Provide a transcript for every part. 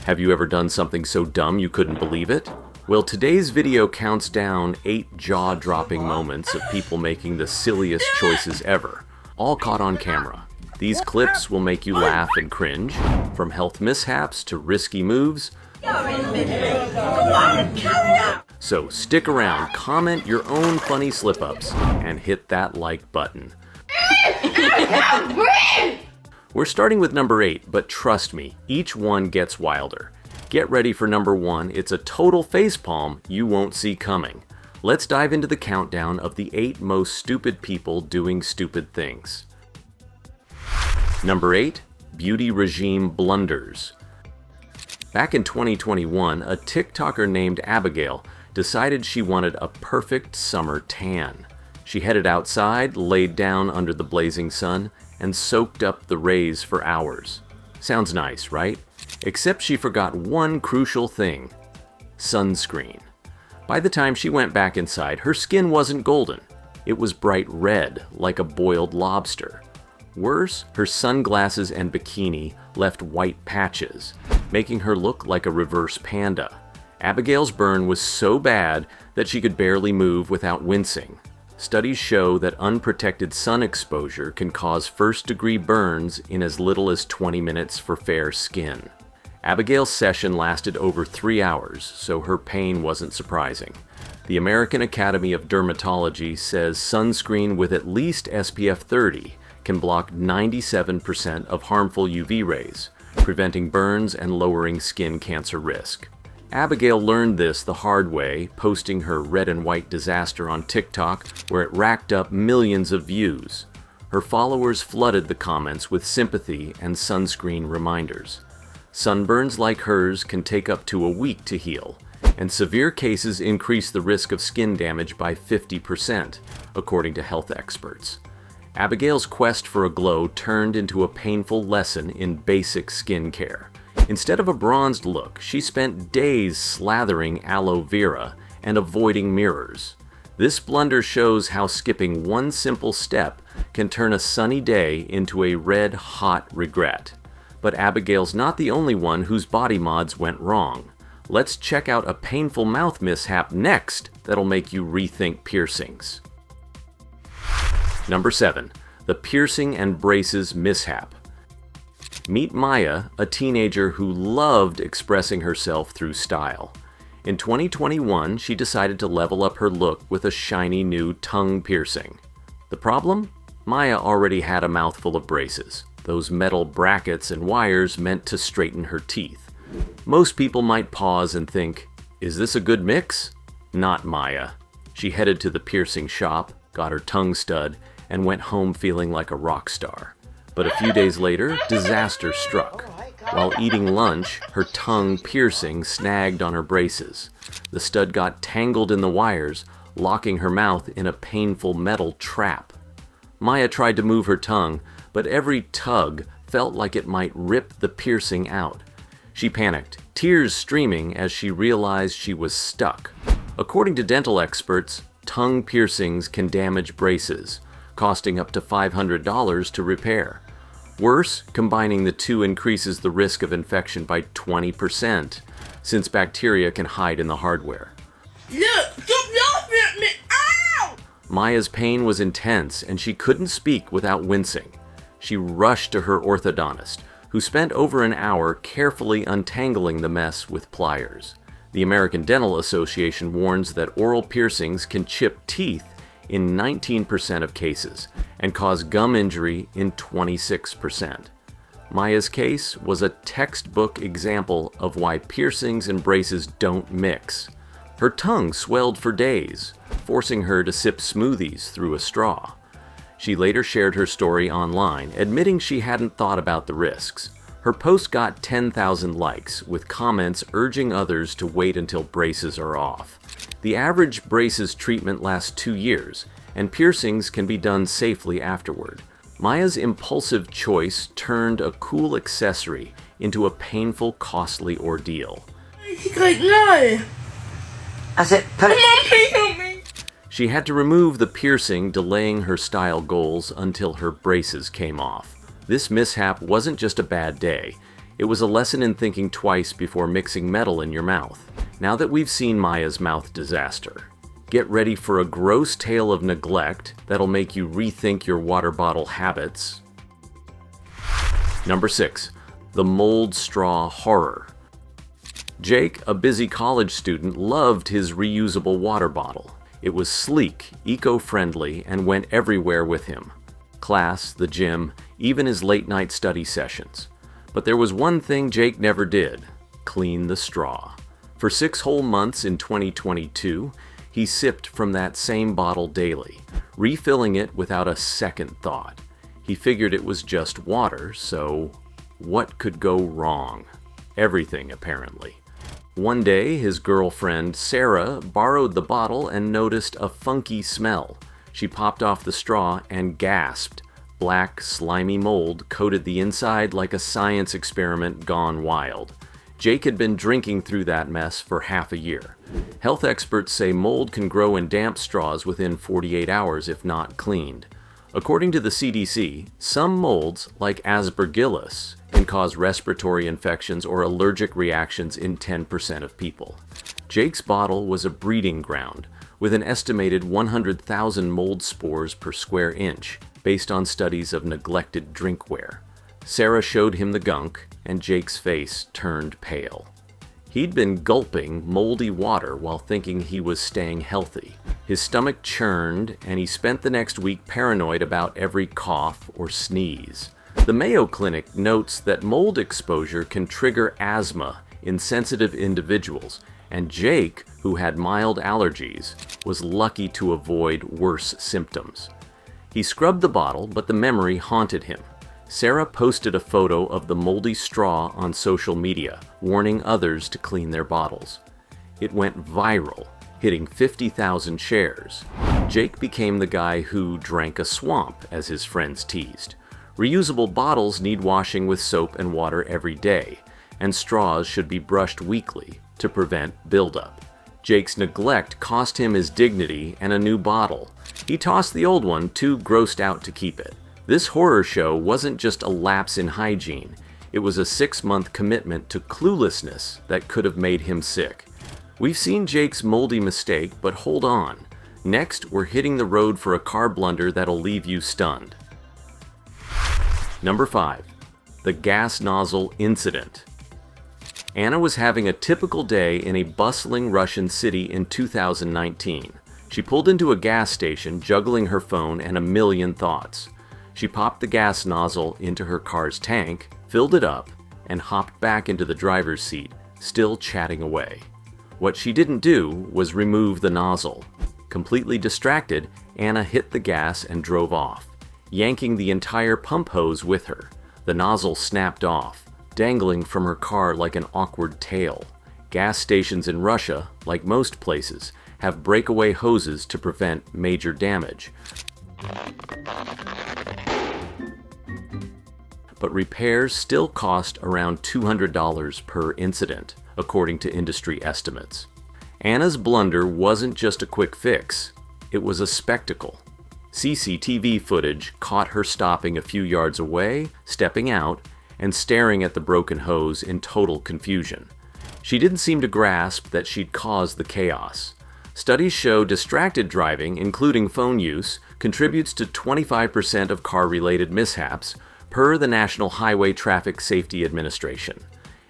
Have you ever done something so dumb you couldn't believe it? Well, today's video counts down 8 jaw-dropping moments of people making the silliest choices ever, all caught on camera. These clips will make you laugh and cringe, from health mishaps to risky moves. So stick around, comment your own funny slip-ups, and hit that like button. We're starting with number 8, but trust me, each one gets wilder. Get ready for number 1, it's a total facepalm you won't see coming. Let's dive into the countdown of the 8 most stupid people doing stupid things. Number 8, beauty regime blunders. Back in 2021, a TikToker named Abigail decided she wanted a perfect summer tan. She headed outside, laid down under the blazing sun, and soaked up the rays for hours. Sounds nice, right? Except she forgot one crucial thing: sunscreen. By the time she went back inside, her skin wasn't golden. It was bright red, like a boiled lobster. Worse, her sunglasses and bikini left white patches, making her look like a reverse panda. Abigail's burn was so bad that she could barely move without wincing. Studies show that unprotected sun exposure can cause first-degree burns in as little as 20 minutes for fair skin. Abigail's session lasted over 3 hours, so her pain wasn't surprising. The American Academy of Dermatology says sunscreen with at least SPF 30 can block 97% of harmful UV rays, preventing burns and lowering skin cancer risk. Abigail learned this the hard way, posting her red and white disaster on TikTok, where it racked up millions of views. Her followers flooded the comments with sympathy and sunscreen reminders. Sunburns like hers can take up to a week to heal, and severe cases increase the risk of skin damage by 50%, according to health experts. Abigail's quest for a glow turned into a painful lesson in basic skincare. Instead of a bronzed look, she spent days slathering aloe vera and avoiding mirrors. This blunder shows how skipping one simple step can turn a sunny day into a red-hot regret. But Abigail's not the only one whose body mods went wrong. Let's check out a painful mouth mishap next that'll make you rethink piercings. Number 7, the piercing and braces mishap. Meet Maya, a teenager who loved expressing herself through style. In 2021, she decided to level up her look with a shiny new tongue piercing. The problem? Maya already had a mouthful of braces, those metal brackets and wires meant to straighten her teeth. Most people might pause and think, is this a good mix? Not Maya. She headed to the piercing shop, got her tongue stud, and went home feeling like a rock star. But a few days later, disaster struck. While eating lunch, her tongue piercing snagged on her braces. The stud got tangled in the wires, locking her mouth in a painful metal trap. Maya tried to move her tongue, but every tug felt like it might rip the piercing out. She panicked, tears streaming as she realized she was stuck. According to dental experts, tongue piercings can damage braces, costing up to $500 to repair. Worse, combining the two increases the risk of infection by 20%, since bacteria can hide in the hardware. Look, stop laughing at me! Ow! Maya's pain was intense, and she couldn't speak without wincing. She rushed to her orthodontist, who spent over an hour carefully untangling the mess with pliers. The American Dental Association warns that oral piercings can chip teeth in 19% of cases and cause gum injury in 26%. Maya's case was a textbook example of why piercings and braces don't mix. Her tongue swelled for days, forcing her to sip smoothies through a straw. She later shared her story online, admitting she hadn't thought about the risks. Her post got 10,000 likes, with comments urging others to wait until braces are off. The average braces treatment lasts 2 years, and piercings can be done safely afterward. Maya's impulsive choice turned a cool accessory into a painful, costly ordeal. She's like, no! I said, put it... Mom, please help me! She had to remove the piercing, delaying her style goals until her braces came off. This mishap wasn't just a bad day. It was a lesson in thinking twice before mixing metal in your mouth. Now that we've seen Maya's mouth disaster, get ready for a gross tale of neglect that'll make you rethink your water bottle habits. Number 6. The mold straw horror. Jake, a busy college student, loved his reusable water bottle. It was sleek, eco-friendly, and went everywhere with him. Class, the gym, even his late-night study sessions. But there was one thing Jake never did: clean the straw. For 6 whole months in 2022, he sipped from that same bottle daily, refilling it without a second thought. He figured it was just water, so what could go wrong? Everything, apparently. One day, his girlfriend, Sarah, borrowed the bottle and noticed a funky smell. She popped off the straw and gasped. Black, slimy mold coated the inside like a science experiment gone wild. Jake had been drinking through that mess for half a year. Health experts say mold can grow in damp straws within 48 hours if not cleaned. According to the CDC, some molds, like Aspergillus, can cause respiratory infections or allergic reactions in 10% of people. Jake's bottle was a breeding ground, with an estimated 100,000 mold spores per square inch, based on studies of neglected drinkware. Sarah showed him the gunk, and Jake's face turned pale. He'd been gulping moldy water while thinking he was staying healthy. His stomach churned, and he spent the next week paranoid about every cough or sneeze. The Mayo Clinic notes that mold exposure can trigger asthma in sensitive individuals, and Jake, who had mild allergies, was lucky to avoid worse symptoms. He scrubbed the bottle, but the memory haunted him. Sarah posted a photo of the moldy straw on social media, warning others to clean their bottles. It went viral, hitting 50,000 shares. Jake became the guy who drank a swamp, as his friends teased. Reusable bottles need washing with soap and water every day, and straws should be brushed weekly to prevent buildup. Jake's neglect cost him his dignity and a new bottle. He tossed the old one, too grossed out to keep it. This horror show wasn't just a lapse in hygiene. It was a 6-month commitment to cluelessness that could have made him sick. We've seen Jake's moldy mistake, but hold on. Next, we're hitting the road for a car blunder that'll leave you stunned. Number 5. The gas nozzle incident. Anna was having a typical day in a bustling Russian city in 2019. She pulled into a gas station, juggling her phone and a million thoughts. She popped the gas nozzle into her car's tank, filled it up, and hopped back into the driver's seat, still chatting away. What she didn't do was remove the nozzle. Completely distracted, Anna hit the gas and drove off, yanking the entire pump hose with her. The nozzle snapped off, dangling from her car like an awkward tail. Gas stations in Russia, like most places, have breakaway hoses to prevent major damage. But repairs still cost around $200 per incident, according to industry estimates. Anna's blunder wasn't just a quick fix, it was a spectacle. CCTV footage caught her stopping a few yards away, stepping out, and staring at the broken hose in total confusion. She didn't seem to grasp that she'd caused the chaos. Studies show distracted driving, including phone use, contributes to 25% of car-related mishaps, per the National Highway Traffic Safety Administration.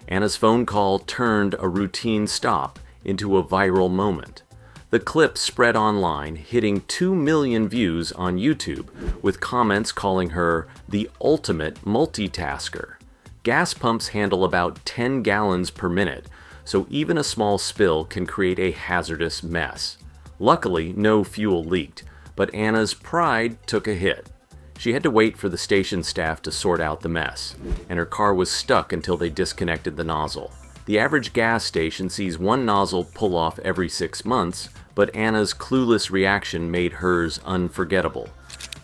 Anna's phone call turned a routine stop into a viral moment. The clip spread online, hitting 2 million views on YouTube, with comments calling her the ultimate multitasker. Gas pumps handle about 10 gallons per minute, so even a small spill can create a hazardous mess. Luckily, no fuel leaked, but Anna's pride took a hit. She had to wait for the station staff to sort out the mess, and her car was stuck until they disconnected the nozzle. The average gas station sees one nozzle pull off every 6 months, but Anna's clueless reaction made hers unforgettable.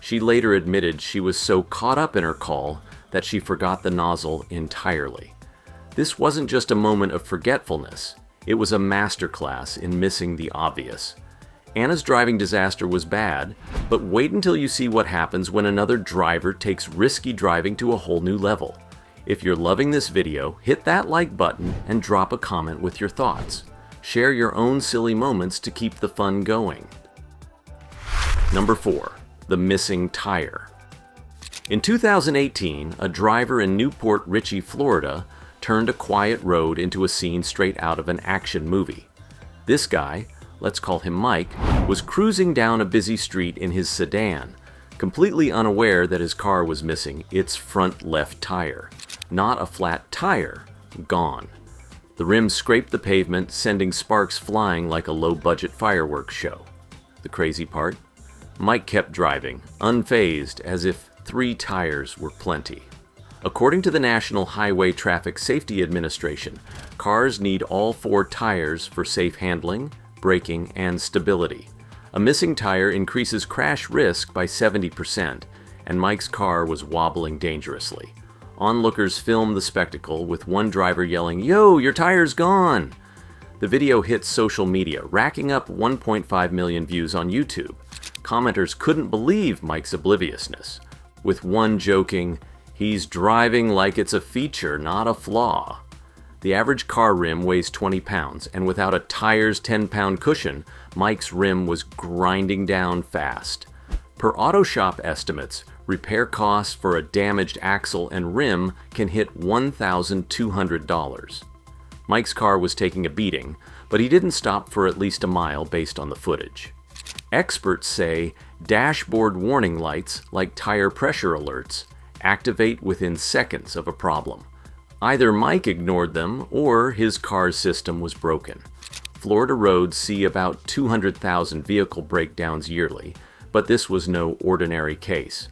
She later admitted she was so caught up in her call that she forgot the nozzle entirely. This wasn't just a moment of forgetfulness, it was a masterclass in missing the obvious. Anna's driving disaster was bad, but wait until you see what happens when another driver takes risky driving to a whole new level. If you're loving this video, hit that like button and drop a comment with your thoughts. Share your own silly moments to keep the fun going. Number 4. The missing tire. In 2018, a driver in Newport Richey, Florida, turned a quiet road into a scene straight out of an action movie. This guy, let's call him Mike, was cruising down a busy street in his sedan, completely unaware that his car was missing its front left tire. Not a flat tire, gone. The rim scraped the pavement, sending sparks flying like a low-budget fireworks show. The crazy part? Mike kept driving, unfazed, as if 3 tires were plenty. According to the National Highway Traffic Safety Administration, cars need all 4 tires for safe handling, braking, and stability. A missing tire increases crash risk by 70%, and Mike's car was wobbling dangerously. Onlookers filmed the spectacle, with one driver yelling, "Yo, your tire's gone!" The video hit social media, racking up 1.5 million views on YouTube. Commenters couldn't believe Mike's obliviousness, with one joking, "He's driving like it's a feature, not a flaw." The average car rim weighs 20 pounds, and without a tire's 10-pound cushion, Mike's rim was grinding down fast. Per auto shop estimates, repair costs for a damaged axle and rim can hit $1,200. Mike's car was taking a beating, but he didn't stop for at least a mile based on the footage. Experts say dashboard warning lights, like tire pressure alerts, activate within seconds of a problem. Either Mike ignored them or his car's system was broken. Florida roads see about 200,000 vehicle breakdowns yearly, but this was no ordinary case.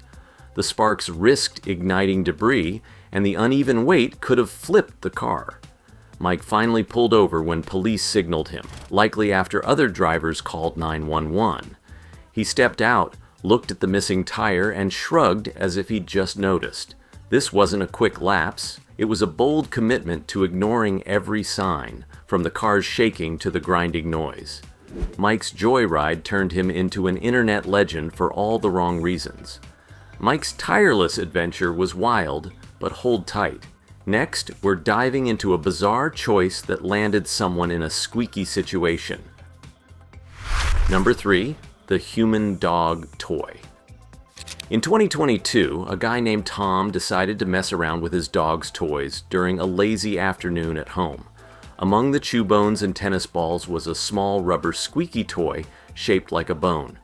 The sparks risked igniting debris, and the uneven weight could have flipped the car. Mike finally pulled over when police signaled him, likely after other drivers called 911. He stepped out, looked at the missing tire, and shrugged as if he'd just noticed. This wasn't a quick lapse. It was a bold commitment to ignoring every sign, from the car's shaking to the grinding noise. Mike's joyride turned him into an internet legend for all the wrong reasons. Mike's tireless adventure was wild, but hold tight. Next, we're diving into a bizarre choice that landed someone in a squeaky situation. Number 3. The human dog toy. In 2022, a guy named Tom decided to mess around with his dog's toys during a lazy afternoon at home. Among the chew bones and tennis balls was a small rubber squeaky toy shaped like a bone.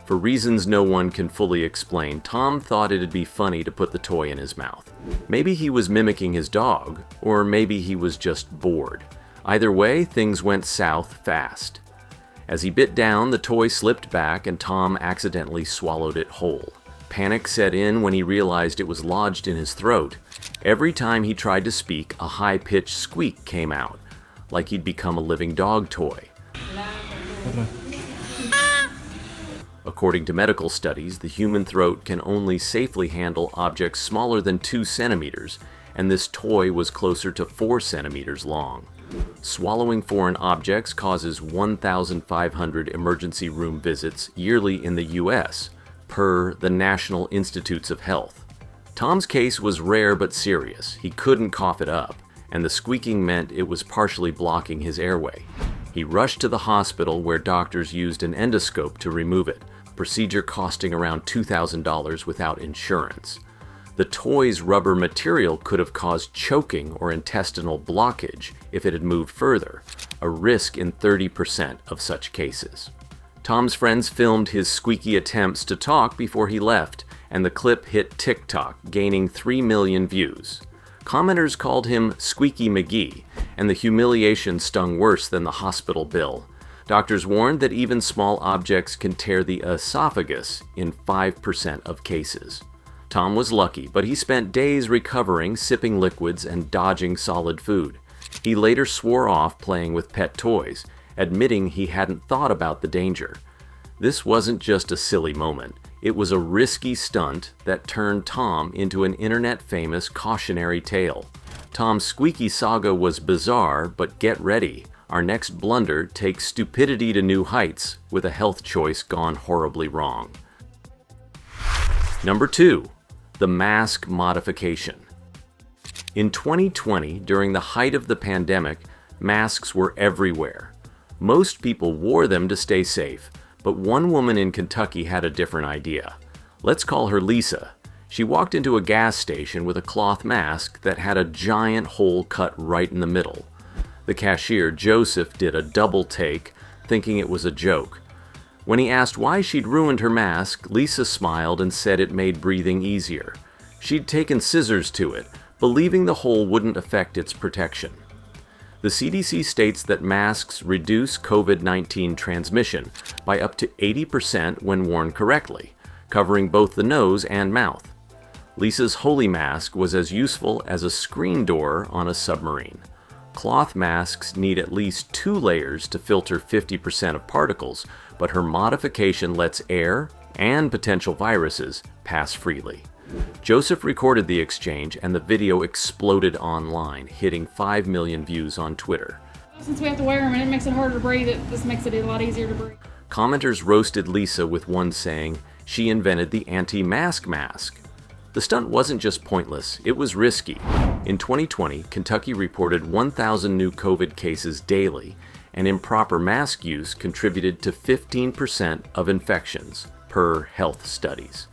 For reasons no one can fully explain, Tom thought it'd be funny to put the toy in his mouth. Maybe he was mimicking his dog, or maybe he was just bored. Either way, things went south fast. As he bit down, the toy slipped back and Tom accidentally swallowed it whole. Panic set in when he realized it was lodged in his throat. Every time he tried to speak, a high-pitched squeak came out, like he'd become a living dog toy. According to medical studies, the human throat can only safely handle objects smaller than 2 centimeters, and this toy was closer to 4 centimeters long. Swallowing foreign objects causes 1,500 emergency room visits yearly in the U.S., per the National Institutes of Health. Tom's case was rare but serious. He couldn't cough it up, and the squeaking meant it was partially blocking his airway. He rushed to the hospital where doctors used an endoscope to remove it, a procedure costing around $2,000 without insurance. The toy's rubber material could have caused choking or intestinal blockage if it had moved further, a risk in 30% of such cases. Tom's friends filmed his squeaky attempts to talk before he left, and the clip hit TikTok, gaining 3 million views. Commenters called him Squeaky McGee, and the humiliation stung worse than the hospital bill. Doctors warned that even small objects can tear the esophagus in 5% of cases. Tom was lucky, but he spent days recovering, sipping liquids, and dodging solid food. He later swore off playing with pet toys, admitting he hadn't thought about the danger. This wasn't just a silly moment. It was a risky stunt that turned Tom into an internet-famous cautionary tale. Tom's squeaky saga was bizarre, but get ready. Our next blunder takes stupidity to new heights with a health choice gone horribly wrong. Number 2. The mask modification. In 2020, during the height of the pandemic, masks were everywhere. Most people wore them to stay safe, but one woman in Kentucky had a different idea. Let's call her Lisa. She walked into a gas station with a cloth mask that had a giant hole cut right in the middle. The cashier, Joseph, did a double take, thinking it was a joke. When he asked why she'd ruined her mask, Lisa smiled and said it made breathing easier. She'd taken scissors to it, believing the hole wouldn't affect its protection. The CDC states that masks reduce COVID-19 transmission by up to 80% when worn correctly, covering both the nose and mouth. Lisa's holy mask was as useful as a screen door on a submarine. Cloth masks need at least 2 layers to filter 50% of particles, but her modification lets air and potential viruses pass freely. Joseph recorded the exchange and the video exploded online, hitting 5 million views on Twitter. Since we have to wear them and it makes it harder to breathe, this makes it a lot easier to breathe. Commenters roasted Lisa, with one saying she invented the anti-mask mask. The stunt wasn't just pointless, it was risky. In 2020, Kentucky reported 1,000 new COVID cases daily, and improper mask use contributed to 15% of infections, per health studies.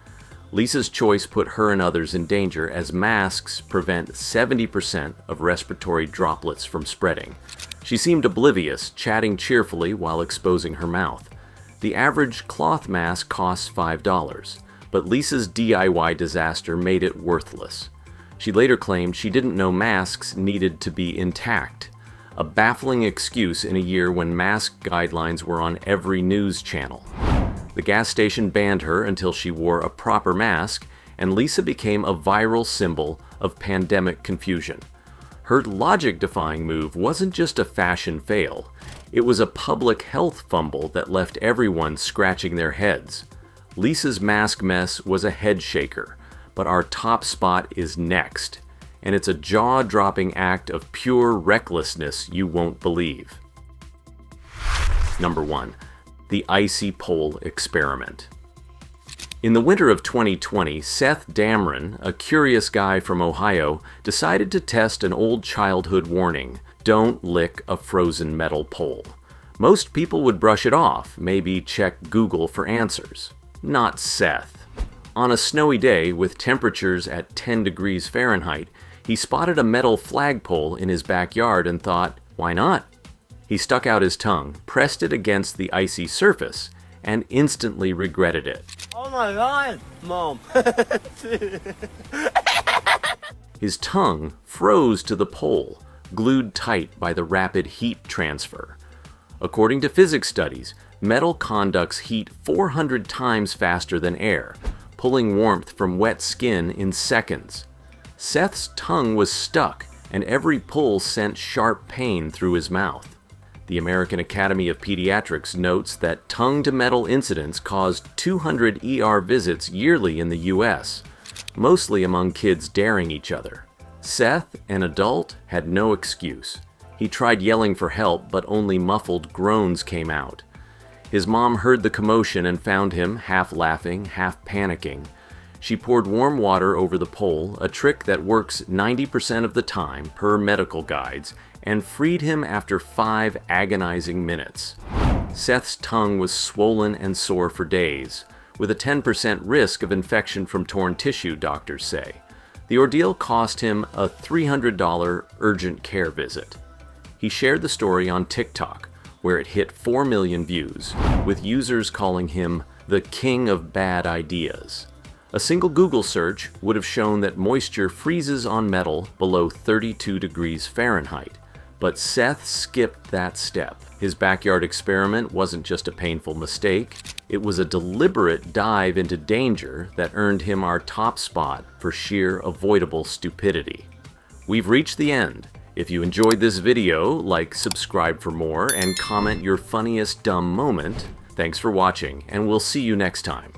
Lisa's choice put her and others in danger, as masks prevent 70% of respiratory droplets from spreading. She seemed oblivious, chatting cheerfully while exposing her mouth. The average cloth mask costs $5, but Lisa's DIY disaster made it worthless. She later claimed she didn't know masks needed to be intact, a baffling excuse in a year when mask guidelines were on every news channel. The gas station banned her until she wore a proper mask, and Lisa became a viral symbol of pandemic confusion. Her logic-defying move wasn't just a fashion fail, it was a public health fumble that left everyone scratching their heads. Lisa's mask mess was a head shaker, but our top spot is next, and it's a jaw-dropping act of pure recklessness you won't believe. Number 1. The icy pole experiment. In the winter of 2020, Seth Damron, a curious guy from Ohio, decided to test an old childhood warning: don't lick a frozen metal pole. Most people would brush it off, maybe check Google for answers. Not Seth. On a snowy day with temperatures at 10 degrees Fahrenheit, he spotted a metal flagpole in his backyard and thought, why not? He stuck out his tongue, pressed it against the icy surface, and instantly regretted it. Oh my God, Mom. His tongue froze to the pole, glued tight by the rapid heat transfer. According to physics studies, metal conducts heat 400 times faster than air, pulling warmth from wet skin in seconds. Seth's tongue was stuck, and every pull sent sharp pain through his mouth. The American Academy of Pediatrics notes that tongue-to-metal incidents caused 200 ER visits yearly in the U.S., mostly among kids daring each other. Seth, an adult, had no excuse. He tried yelling for help, but only muffled groans came out. His mom heard the commotion and found him, half laughing, half panicking. She poured warm water over the pole, a trick that works 90% of the time, per medical guides, and freed him after 5 agonizing minutes. Seth's tongue was swollen and sore for days, with a 10% risk of infection from torn tissue, doctors say. The ordeal cost him a $300 urgent care visit. He shared the story on TikTok, where it hit 4 million views, with users calling him the king of bad ideas. A single Google search would have shown that moisture freezes on metal below 32 degrees Fahrenheit, but Seth skipped that step. His backyard experiment wasn't just a painful mistake, it was a deliberate dive into danger that earned him our top spot for sheer avoidable stupidity. We've reached the end. If you enjoyed this video, like, subscribe for more, and comment your funniest dumb moment. Thanks for watching, and we'll see you next time.